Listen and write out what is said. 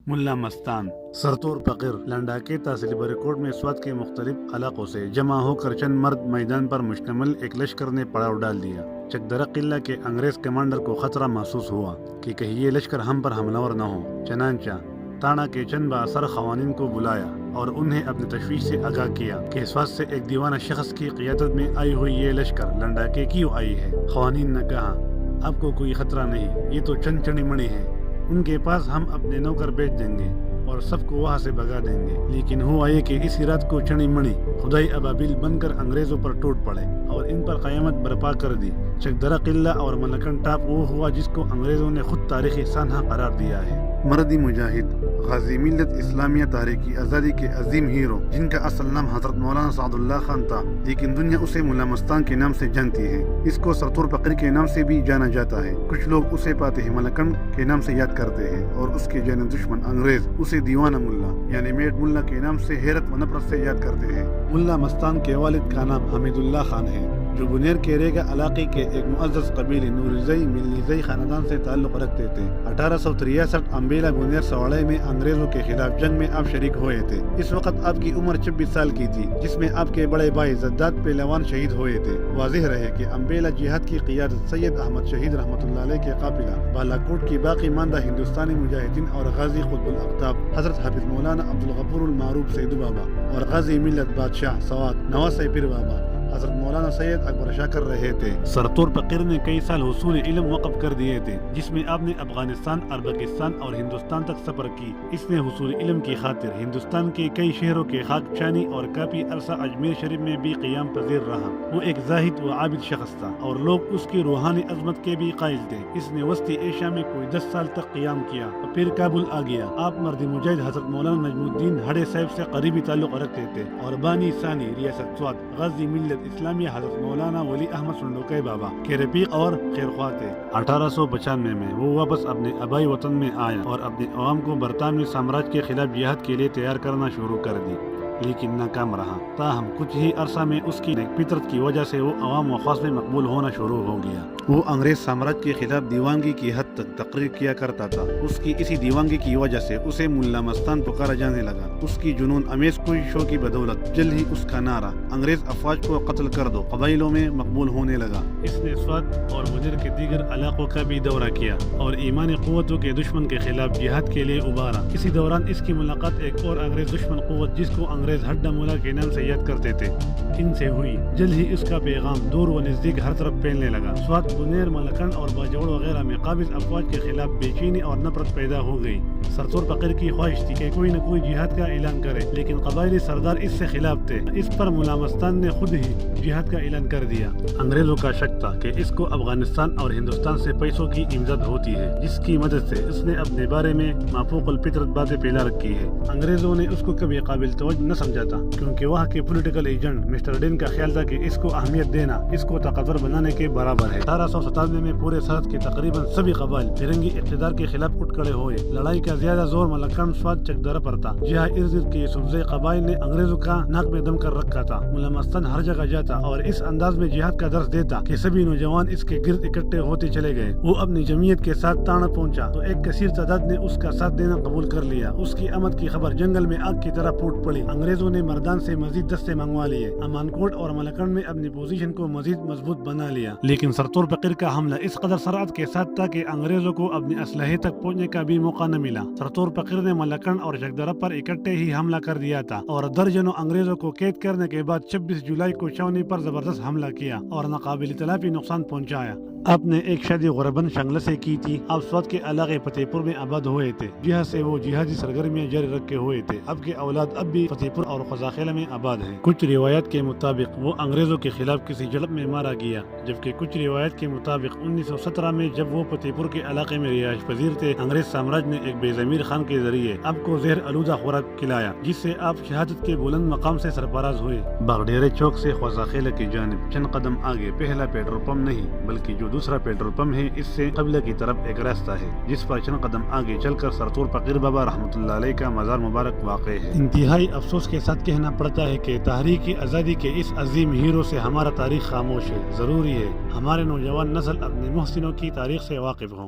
ملا مستان سرتور فقیر لنڈاکے تحصیل بریکوٹ میں سوات کے مختلف علاقوں سے جمع ہو کر چند مرد میدان پر مشتمل ایک لشکر نے پڑاؤ ڈال دیا۔ چکدرہ قلعہ کے انگریز کمانڈر کو خطرہ محسوس ہوا کہ کہیں یہ لشکر ہم پر حملہ ور نہ ہو، چنانچہ تانا کے چند بااثر خوانین کو بلایا اور انہیں اپنی تشویش سے آگاہ کیا کہ سوات سے ایک دیوانہ شخص کی قیادت میں آئی ہوئی یہ لشکر لنڈاکے کیوں آئی ہے۔ خوانین نے کہا، آپ کو کوئی خطرہ نہیں، یہ تو چند چڑی مڑی ہے، ان کے پاس ہم اپنے نوکر بیچ دیں گے اور سب کو وہاں سے بھگا دیں گے۔ لیکن ہوا یہ کہ اسی رات کو چڑی مڑی خدائی ابابیل بن کر انگریزوں پر ٹوٹ پڑے اور ان پر قیامت برپا کر دی۔ چکدرہ قلعہ اور ملکن ٹاپ وہ ہوا جس کو انگریزوں نے خود تاریخی سانحہ قرار دیا ہے۔ مردی مجاہد، غازی ملت اسلامیہ تحریکی آزادی کے عظیم ہیرو، جن کا اصل نام حضرت مولانا سعد اللہ خان تھا، لیکن دنیا اسے ملا مستان کے نام سے جانتی ہے۔ اس کو سرتور فقیر کے نام سے بھی جانا جاتا ہے۔ کچھ لوگ اسے فاتح ملکن کے نام سے یاد کرتے ہیں اور اس کے جان دشمن انگریز اسے دیوانہ ملا یعنی میٹ ملا کے نام سے حیرت و نفرت سے یاد کرتے ہیں۔ ملا مستان کے والد کا نام حمید اللہ خان ہے، جو بنیر کے ریگا علاقے کے ایک معزز قبیلے نوریزئی ملیزئی خاندان سے تعلق رکھتے تھے۔ 1863 امبیلا بنیر سواڑے میں انگریزوں کے خلاف جنگ میں آپ شریک ہوئے تھے۔ اس وقت آپ کی عمر 26 سال کی تھی، جس میں آپ کے بڑے بھائی زداد پہلوان شہید ہوئے تھے۔ واضح رہے کہ امبیلا جہاد کی قیادت سید احمد شہید رحمۃ اللہ علیہ کے قافلہ بالاکوٹ کی باقی ماندہ ہندوستانی مجاہدین اور غازی قطب الاقطاب حضرت حافظ مولانا عبدالغفور المعروف سیدو بابا اور غازی ملت بادشاہ سوات نواز پیر بابا حضرت مولانا سید اکبر شاہ کر رہے تھے۔ سرتور فقیر نے کئی سال حصول علم وقف کر دیے تھے، جس میں آپ نے افغانستان، ازبکستان اور ہندوستان تک سفر کی۔ اس نے حصول علم کی خاطر ہندوستان کے کئی شہروں کے خاک چانی اور کافی عرصہ اجمیر شریف میں بھی قیام پذیر رہا۔ وہ ایک زاہد و عابد شخص تھا اور لوگ اس کی روحانی عظمت کے بھی قائل تھے۔ اس نے وسطی ایشیا میں کوئی 10 سال تک قیام کیا اور پھر کابل آ گیا۔ آپ مرد مجاہد حضرت مولانا نجم الدین ہڑے صاحب سے قریبی تعلق رکھتے تھے اور بانی ثانی ریاست سوات غازی ملت اسلامیہ حضرت مولانا ولی احمد سنڈوکے بابا کے رفیق اور خیرخواہ تھے۔ 1895 میں وہ واپس اپنے آبائی وطن میں آیا اور اپنے عوام کو برطانوی سامراج کے خلاف جہاد کے لیے تیار کرنا شروع کر دی، لیکن ناکام رہا۔ تاہم کچھ ہی عرصہ میں اس کی نیک فطرت کی وجہ سے وہ عوام و خاص میں مقبول ہونا شروع ہو گیا۔ وہ انگریز سامراج کے خلاف دیوانگی کی حد تک تقریر کیا کرتا تھا۔ اس کی اسی دیوانگی کی وجہ سے اسے ملا مستان پکارا جانے لگا۔ اس کی جنون امیز کوششوں کی بدولت جلد ہی اس کا نعرہ انگریز افواج کو قتل کر دو قبائلوں میں مقبول ہونے لگا۔ اس نے سوات اور بنیر کے دیگر علاقوں کا بھی دورہ کیا اور ایمانی قوتوں کے دشمن کے خلاف جہاد کے لیے ابھارا۔ اسی دوران اس کی ملاقات ایک اور انگریز دشمن قوت جس کو انگریز ہڈا مولا کے نام سے یاد کرتے تھے ان سے ہوئی۔ جلد ہی اس کا پیغام دور و نزدیک ہر طرف پھیلنے لگا۔ سوات، بنیر، ملکن اور باجوڑ وغیرہ میں قابض افواج کے خلاف بے چینی اور نفرت پیدا ہو گئی۔ سرتور فقیر کی خواہش تھی کہ کوئی نہ کوئی جہاد کا اعلان کرے، لیکن قبائلی سردار اس سے خلاف تھے۔ اس پر ملا مستان نے خود ہی جہاد کا اعلان کر دیا۔ انگریزوں کا شک تھا کہ اس کو افغانستان اور ہندوستان سے پیسوں کی امداد ہوتی ہے، جس کی مدد سے اس نے اپنے بارے میں مافوق الفطرت باتیں پھیلا رکھی ہے۔ انگریزوں نے اس کو کبھی قابل توجہ نہ سمجھا تھا، کیونکہ وہاں کے پولیٹیکل ایجنٹ مسٹر ڈین کا خیال تھا کہ اس کو اہمیت دینا اس کو طاقتور بنانے کے برابر ہے۔ 1897 میں پورے سرحد کے تقریباً سبھی قبائل فرنگی اقتدار کے خلاف اٹھ کھڑے ہوئے۔ لڑائی کا زیادہ زور ملکن، سوات، چکدرہ پر تھا، جہاں ارد گرد کے صوبائی قبائل نے انگریزوں کا ناک میں دم کر رکھا تھا۔ ملا مستان ہر جگہ جاتا اور اس انداز میں جہاد کا درس دیتا کہ سبھی نوجوان اس کے گرد اکٹھے ہوتے چلے گئے۔ وہ اپنی جمعیت کے ساتھ تانا پہنچا تو ایک کثیر تعداد نے اس کا ساتھ دینا قبول کر لیا۔ اس کی آمد کی خبر جنگل میں آگ کی طرح پھوٹ پڑی۔ انگریزوں نے مردان سے مزید دستے منگوا لیے، امان کوٹ اور ملکن میں اپنی پوزیشن کو مزید مضبوط بنا لیا۔ لیکن سرتور فقیر کا حملہ اس قدر سرعت کے ساتھ تھا کہ انگریزوں کو اپنے اسلحے تک پہنچنے کا بھی موقع نہ ملا۔ سرتور فقیر نے ملکن اور چکدرہ پر اکٹھے ہی حملہ کر دیا تھا اور درجنوں انگریزوں کو قید کرنے کے بعد 26 جولائی کو چھاونی پر زبردست حملہ کیا اور ناقابل تلافی نقصان پہنچایا۔ آپ نے ایک شادی غربن شنگلہ سے کی تھی۔ آپ سوات کے علاقے فتح پور میں آباد ہوئے تھے، جہاں سے وہ جہادی سرگرمیاں جاری رکھے ہوئے تھے۔ اب کے اولاد اب بھی فتح پور اور قزاقیلا میں آباد ہے۔ کچھ روایات کے مطابق وہ انگریزوں کے خلاف کسی جھڑپ میں مارا گیا، جبکہ کچھ روایات کے مطابق 1917 میں جب وہ فتح پور کے علاقے میں رہائش پذیر تھے، انگریز سامراج نے ایک بے ضمیر خان کے ذریعے آپ کو زہر آلودہ خوراک کھلایا، جس سے آپ شہادت کے بلند مقام سے سرفراز ہوئے۔ باغڈیرے چوک سے قزاقیلا کی جانب چند قدم آگے پہلا پیٹرول پمپ نہیں بلکہ جو دوسرا پیٹرول پمپ ہے، اس سے قبلہ کی طرف ایک راستہ ہے، جس پر چند قدم آگے چل کر سرتور فقیر بابا رحمۃ اللہ علیہ کا مزار مبارک واقع ہے۔ انتہائی افسوس کے ساتھ کہنا پڑتا ہے کہ تحریک آزادی کے اس عظیم ہیرو سے ہمارا تاریخ خاموش ہے۔ ضروری ہے ہمارے نوجوان نسل اپنے محسنوں کی تاریخ سے واقف ہوں۔